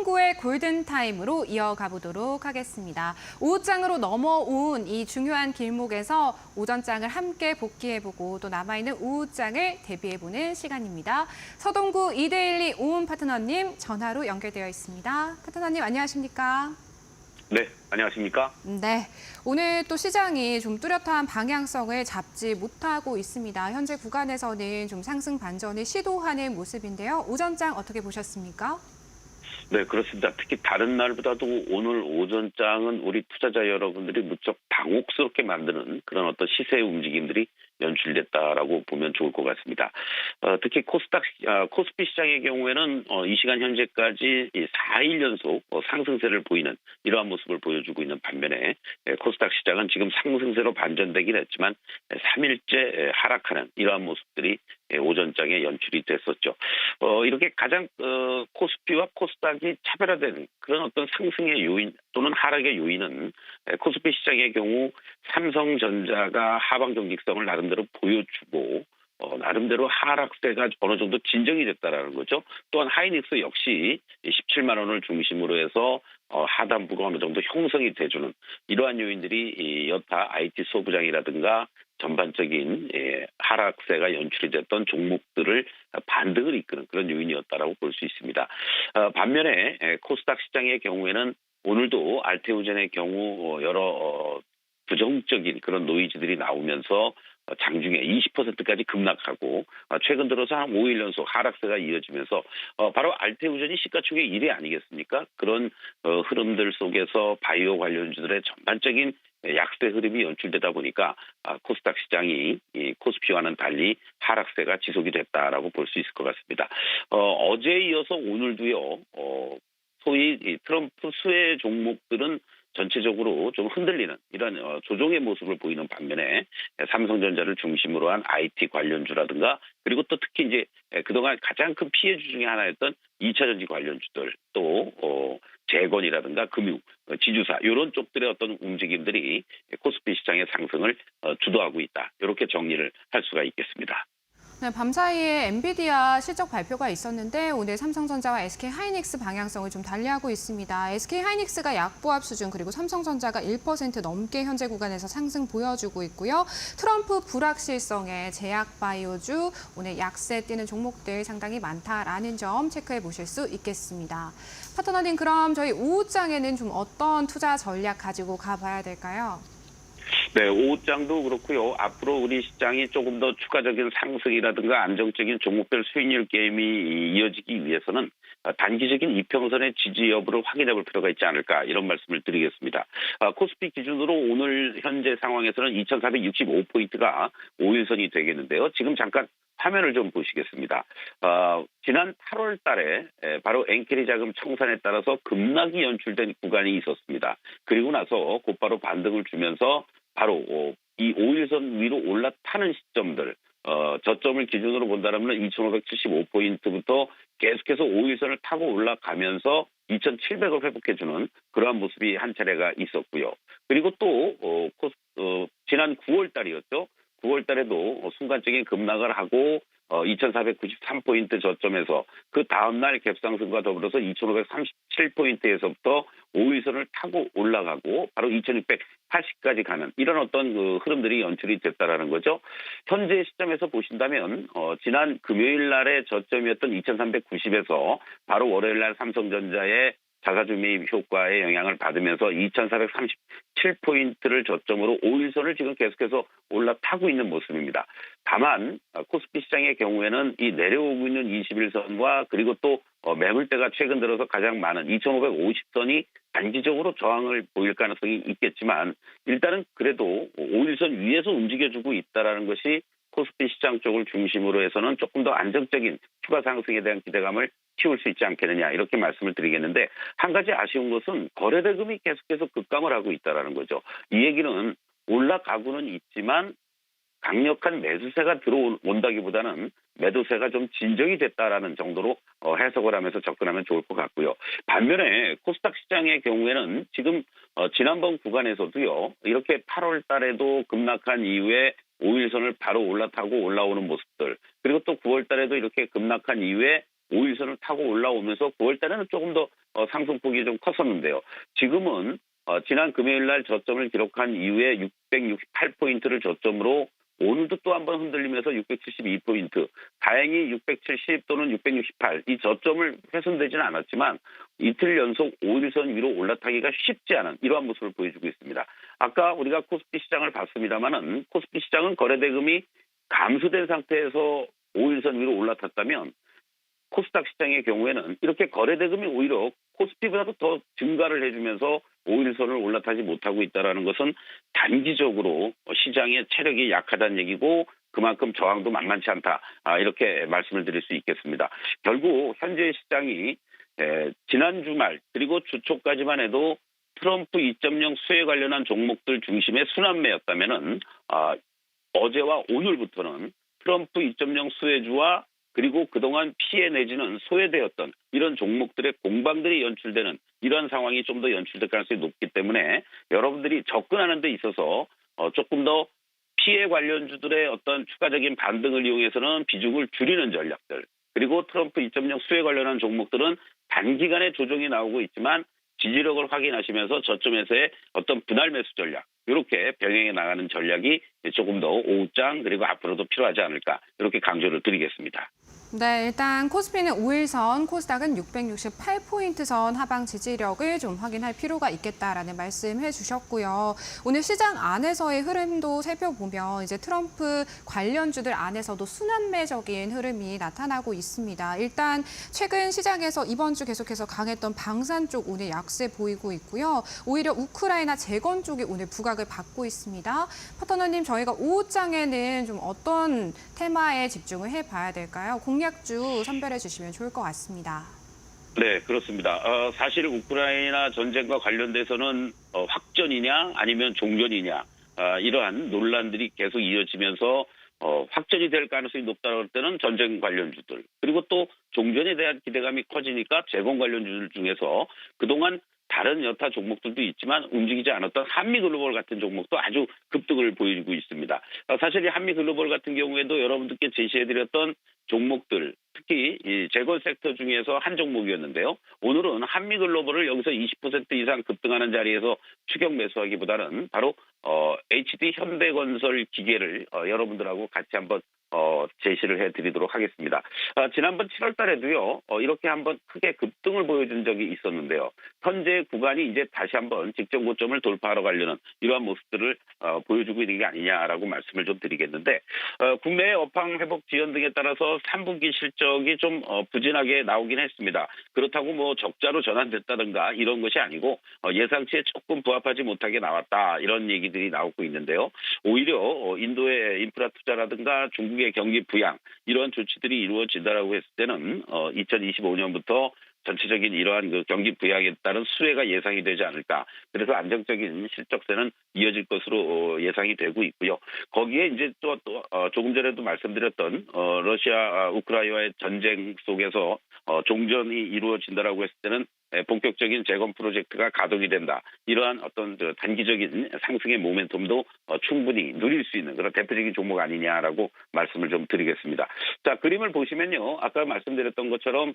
서동구의 골든타임으로 이어가 보도록 하겠습니다. 오후장으로 넘어온 이 중요한 길목에서 오전장을 함께 복귀해보고 또 남아있는 오후장을 대비해보는 시간입니다. 서동구 이데일리 오은 파트너님 전화로 연결되어 있습니다. 파트너님 안녕하십니까? 네, 안녕하십니까? 네, 오늘 또 시장이 좀 뚜렷한 방향성을 잡지 못하고 있습니다. 현재 구간에서는 좀 상승 반전을 시도하는 모습인데요. 오전장 어떻게 보셨습니까? 네, 그렇습니다. 특히 다른 날보다도 오늘 오전장은 우리 투자자 여러분들이 무척 당혹스럽게 만드는 그런 어떤 시세의 움직임들이 연출됐다라고 보면 좋을 것 같습니다. 특히 코스피 시장의 경우에는 이 시간 현재까지 4일 연속 상승세를 보이는 이러한 모습을 보여주고 있는 반면에 코스닥 시장은 지금 상승세로 반전되긴 했지만 3일째 하락하는 이러한 모습들이 오전장에 연출이 됐었죠. 이렇게 가장 코스피와 코스닥이 차별화되는 그런 어떤 상승의 요인 또는 하락의 요인은 코스피 시장의 경우 삼성전자가 하방 경직성을 나름대로 보여주고 나름대로 하락세가 어느 정도 진정이 됐다라는 거죠. 또한 하이닉스 역시 17만 원을 중심으로 해서 하단부가 어느 정도 형성이 돼주는 이러한 요인들이 여타 IT 소부장이라든가 전반적인 하락세가 연출이 됐던 종목들을 반등을 이끄는 그런 요인이었다라고 볼 수 있습니다. 반면에 코스닥 시장의 경우에는 오늘도 알테오젠의 경우 여러 부정적인 그런 노이즈들이 나오면서 장중에 20%까지 급락하고 최근 들어서 한 5일 연속 하락세가 이어지면서 바로 알테오젠이 시가총액 1위 아니겠습니까? 그런 흐름들 속에서 바이오 관련주들의 전반적인 약세 흐름이 연출되다 보니까 코스닥 시장이 코스피와는 달리 하락세가 지속이 됐다라고 볼 수 있을 것 같습니다. 어제에 이어서 오늘도요. 소위 트럼프 수혜 종목들은 전체적으로 좀 흔들리는 이런 조정의 모습을 보이는 반면에 삼성전자를 중심으로 한 IT 관련주라든가 그리고 또 특히 이제 그동안 가장 큰 피해주 중에 하나였던 2차전지 관련주들 또 재건이라든가 금융, 지주사 이런 쪽들의 어떤 움직임들이 코스피 시장의 상승을 주도하고 있다. 이렇게 정리를 할 수가 있겠습니다. 네, 밤사이에 엔비디아 실적 발표가 있었는데 오늘 삼성전자와 SK하이닉스 방향성을 좀 달리하고 있습니다. SK하이닉스가 약보합 수준 그리고 삼성전자가 1% 넘게 현재 구간에서 상승 보여주고 있고요. 트럼프 불확실성의 제약바이오주 오늘 약세 뛰는 종목들 상당히 많다라는 점 체크해 보실 수 있겠습니다. 파트너님 그럼 저희 오후장에는 좀 어떤 투자 전략 가지고 가봐야 될까요? 네, 오후장도 그렇고요. 앞으로 우리 시장이 조금 더 추가적인 상승이라든가 안정적인 종목별 수익률 게임이 이어지기 위해서는 단기적인 이평선의 지지 여부를 확인해 볼 필요가 있지 않을까 이런 말씀을 드리겠습니다. 코스피 기준으로 오늘 현재 상황에서는 2465포인트가 5일선이 되겠는데요. 지금 잠깐 화면을 좀 보시겠습니다. 지난 8월 달에 바로 엔캐리 자금 청산에 따라서 급락이 연출된 구간이 있었습니다. 그리고 나서 곧바로 반등을 주면서 바로 이 5일선 위로 올라타는 시점들 저점을 기준으로 본다면 2575포인트부터 계속해서 5일선을 타고 올라가면서 2700을 회복해주는 그러한 모습이 한 차례가 있었고요. 그리고 또 지난 9월 달이었죠. 9월 달에도 순간적인 급락을 하고 2493포인트 저점에서 그 다음날 갭상승과 더불어서 2537포인트에서부터 5일선을 타고 올라가고 바로 2680까지 가는 이런 어떤 그 흐름들이 연출이 됐다라는 거죠. 현재 시점에서 보신다면 지난 금요일 날의 저점이었던 2390에서 바로 월요일 날 삼성전자의 자사주 매입 효과의 영향을 받으면서 2437포인트를 저점으로 5일선을 지금 계속해서 올라타고 있는 모습입니다. 다만 코스피 시장의 경우에는 이 내려오고 있는 21선과 그리고 또 매물대가 최근 들어서 가장 많은 2550선이 단기적으로 저항을 보일 가능성이 있겠지만 일단은 그래도 5일선 위에서 움직여주고 있다는 것이 코스피 시장 쪽을 중심으로 해서는 조금 더 안정적인 추가 상승에 대한 기대감을 키울 수 있지 않겠느냐 이렇게 말씀을 드리겠는데 한 가지 아쉬운 것은 거래대금이 계속해서 급감을 하고 있다는 거죠. 이 얘기는 올라가고는 있지만 강력한 매수세가 들어온다기보다는 매도세가 좀 진정이 됐다라는 정도로 해석을 하면서 접근하면 좋을 것 같고요. 반면에 코스닥 시장의 경우에는 지금 지난번 구간에서도요. 이렇게 8월 달에도 급락한 이후에 5일선을 바로 올라타고 올라오는 모습들 그리고 또 9월 달에도 이렇게 급락한 이후에 5일선을 타고 올라오면서 9월 달에는 조금 더 상승폭이 좀 컸었는데요. 지금은 지난 금요일 날 저점을 기록한 이후에 668포인트를 저점으로 오늘도 또 한 번 흔들리면서 672포인트, 다행히 670 또는 668, 이 저점을 훼손되지는 않았지만 이틀 연속 5일선 위로 올라타기가 쉽지 않은 이러한 모습을 보여주고 있습니다. 아까 우리가 코스피 시장을 봤습니다만은 코스피 시장은 거래대금이 감소된 상태에서 5일선 위로 올라탔다면 코스닥 시장의 경우에는 이렇게 거래대금이 오히려 코스피보다도 더 증가를 해주면서 5일선을 올라타지 못하고 있다는 것은 단기적으로 시장의 체력이 약하다는 얘기고 그만큼 저항도 만만치 않다. 이렇게 말씀을 드릴 수 있겠습니다. 결국 현재 시장이 지난 주말 그리고 주 초까지만 해도 트럼프 2.0 수혜 관련한 종목들 중심의 순환매였다면은 어제와 오늘부터는 트럼프 2.0 수혜주와 그리고 그동안 피해 내지는 소외되었던 이런 종목들의 공방들이 연출되는 이런 상황이 좀 더 연출될 가능성이 높기 때문에 여러분들이 접근하는 데 있어서 조금 더 피해 관련주들의 어떤 추가적인 반등을 이용해서는 비중을 줄이는 전략들, 그리고 트럼프 2.0 수혜 관련한 종목들은 단기간에 조정이 나오고 있지만 지지력을 확인하시면서 저점에서의 어떤 분할 매수 전략, 이렇게 병행해 나가는 전략이 조금 더 오후장 그리고 앞으로도 필요하지 않을까, 이렇게 강조를 드리겠습니다. 네, 일단 코스피는 5일선, 코스닥은 668포인트 선 하방 지지력을 좀 확인할 필요가 있겠다라는 말씀해 주셨고요. 오늘 시장 안에서의 흐름도 살펴보면 이제 트럼프 관련주들 안에서도 순환매적인 흐름이 나타나고 있습니다. 일단 최근 시장에서 이번 주 계속해서 강했던 방산 쪽 오늘 약세 보이고 있고요. 오히려 우크라이나 재건 쪽이 오늘 부각을 받고 있습니다. 파트너님, 저희가 오후장에는 좀 어떤 테마에 집중을 해봐야 될까요? 공약주 선별해 주시면 좋을 것 같습니다. 네, 그렇습니다. 사실 우크라이나 전쟁과 관련돼서는 확전이냐 아니면 종전이냐 이러한 논란들이 계속 이어지면서 확전이 될 가능성이 높다고 할 때는 전쟁 관련주들, 그리고 또 종전에 대한 기대감이 커지니까 재건 관련주들 중에서 그동안 다른 여타 종목들도 있지만 움직이지 않았던 한미글로벌 같은 종목도 아주 급등을 보이고 있습니다. 사실 이 한미글로벌 같은 경우에도 여러분들께 제시해드렸던 종목들, 특히 이 재건 섹터 중에서 한 종목이었는데요. 오늘은 한미글로벌을 여기서 20% 이상 급등하는 자리에서 추격 매수하기보다는 바로 HD 현대건설 기계를 여러분들하고 같이 한번 제시를 해드리도록 하겠습니다. 지난번 7월 달에도요, 이렇게 한번 크게 급등을 보여준 적이 있었는데요. 현재 구간이 이제 다시 한번 직전 고점을 돌파하러 가려는 이러한 모습들을 보여주고 있는 게 아니냐라고 말씀을 좀 드리겠는데, 국내의 업황 회복 지연 등에 따라서 3분기 실적이 좀 부진하게 나오긴 했습니다. 그렇다고 뭐 적자로 전환됐다든가 이런 것이 아니고 예상치에 조금 부합하지 못하게 나왔다, 이런 얘기들이 나오고 있는데요. 오히려 인도의 인프라 투자라든가 중국의 경기 부양, 이러한 조치들이 이루어지다라고 했을 때는 2025년부터 전체적인 이러한 그 경기 부양에 따른 수혜가 예상이 되지 않을까. 그래서 안정적인 실적세는 이어질 것으로 예상이 되고 있고요. 거기에 이제 또 조금 전에도 말씀드렸던 러시아 우크라이나의 전쟁 속에서 종전이 이루어진다라고 했을 때는 본격적인 재건 프로젝트가 가동이 된다. 이러한 어떤 단기적인 상승의 모멘텀도 충분히 누릴 수 있는 그런 대표적인 종목 아니냐라고 말씀을 좀 드리겠습니다. 자, 그림을 보시면요, 아까 말씀드렸던 것처럼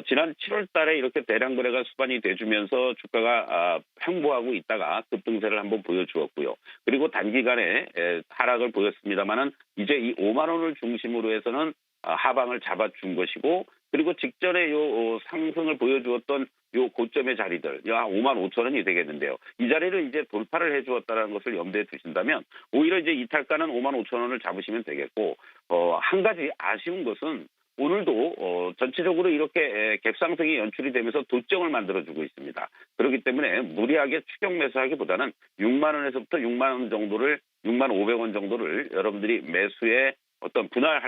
지난 7월 달에 이렇게 대량 거래가 수반이 돼주면서 주가가 횡보하고 있다가 급등세를 한번 보여주었고요. 그리고 단기간에 하락을 보였습니다만은 이제 이 5만 원을 중심으로 해서는 하방을 잡아준 것이고, 그리고 직전에 요 상승을 보여주었던 요 고점의 자리들, 5만 5천 원이 되겠는데요. 이 자리를 이제 돌파를 해주었다는 것을 염두에 두신다면 오히려 이제 이탈가는 5만 5천 원을 잡으시면 되겠고, 한 가지 아쉬운 것은 오늘도 전체적으로 이렇게 갭상승이 연출이 되면서 도정을 만들어주고 있습니다. 그렇기 때문에 무리하게 추격 매수하기보다는 6만 원에서부터 6만 원 정도를, 6만 500원 정도를 여러분들이 매수에 어떤 분할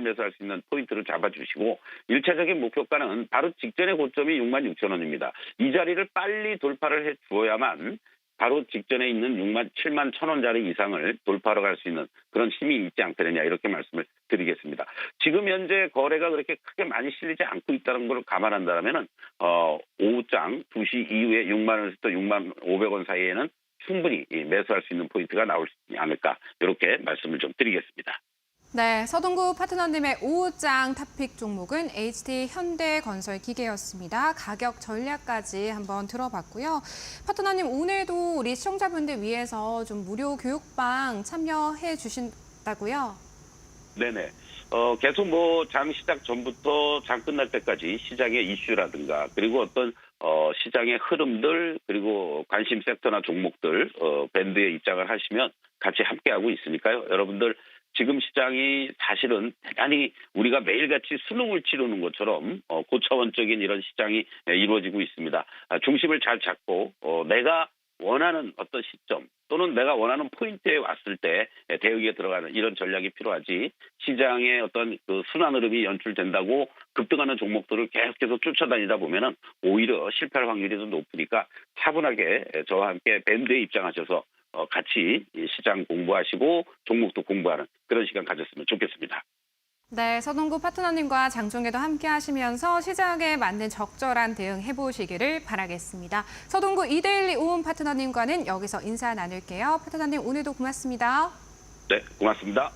매수할 수 있는 포인트를 잡아주시고, 1차적인 목표가는 바로 직전의 고점이 6만 6천 원입니다. 이 자리를 빨리 돌파를 해 주어야만 바로 직전에 있는 7만 1천 원짜리 이상을 돌파하러 갈 수 있는 그런 힘이 있지 않겠느냐, 이렇게 말씀을 드리겠습니다. 지금 현재 거래가 그렇게 크게 많이 실리지 않고 있다는 걸 감안한다면은 오후장 2시 이후에 6만 원에서 6만 500원 사이에는 충분히 매수할 수 있는 포인트가 나올 수 있지 않을까, 이렇게 말씀을 좀 드리겠습니다. 네, 서동구 파트너님의 오후장 탑픽 종목은 HT 현대건설기계였습니다. 가격 전략까지 한번 들어봤고요. 파트너님, 오늘도 우리 시청자분들 위해서 좀 무료 교육방 참여해 주신다고요? 네네. 계속 장 시작 전부터 장 끝날 때까지 시장의 이슈라든가 그리고 어떤 시장의 흐름들 그리고 관심 섹터나 종목들 밴드에 입장을 하시면 같이 함께하고 있으니까요. 여러분들 지금 시장이 사실은 대단히 우리가 매일같이 수능을 치르는 것처럼 고차원적인 이런 시장이 이루어지고 있습니다. 중심을 잘 잡고 내가 원하는 어떤 시점 또는 내가 원하는 포인트에 왔을 때 대응에 들어가는 이런 전략이 필요하지 시장의 어떤 그 순환 흐름이 연출된다고 급등하는 종목들을 계속해서 쫓아다니다 보면은 오히려 실패할 확률이 더 높으니까 차분하게 저와 함께 밴드에 입장하셔서 같이 시장 공부하시고 종목도 공부하는 그런 시간 가졌으면 좋겠습니다. 네, 서동구 파트너님과 장중에도 함께 하시면서 시장에 맞는 적절한 대응 해보시기를 바라겠습니다. 서동구 이데일리 오은 파트너님과는 여기서 인사 나눌게요. 파트너님, 오늘도 고맙습니다. 네, 고맙습니다.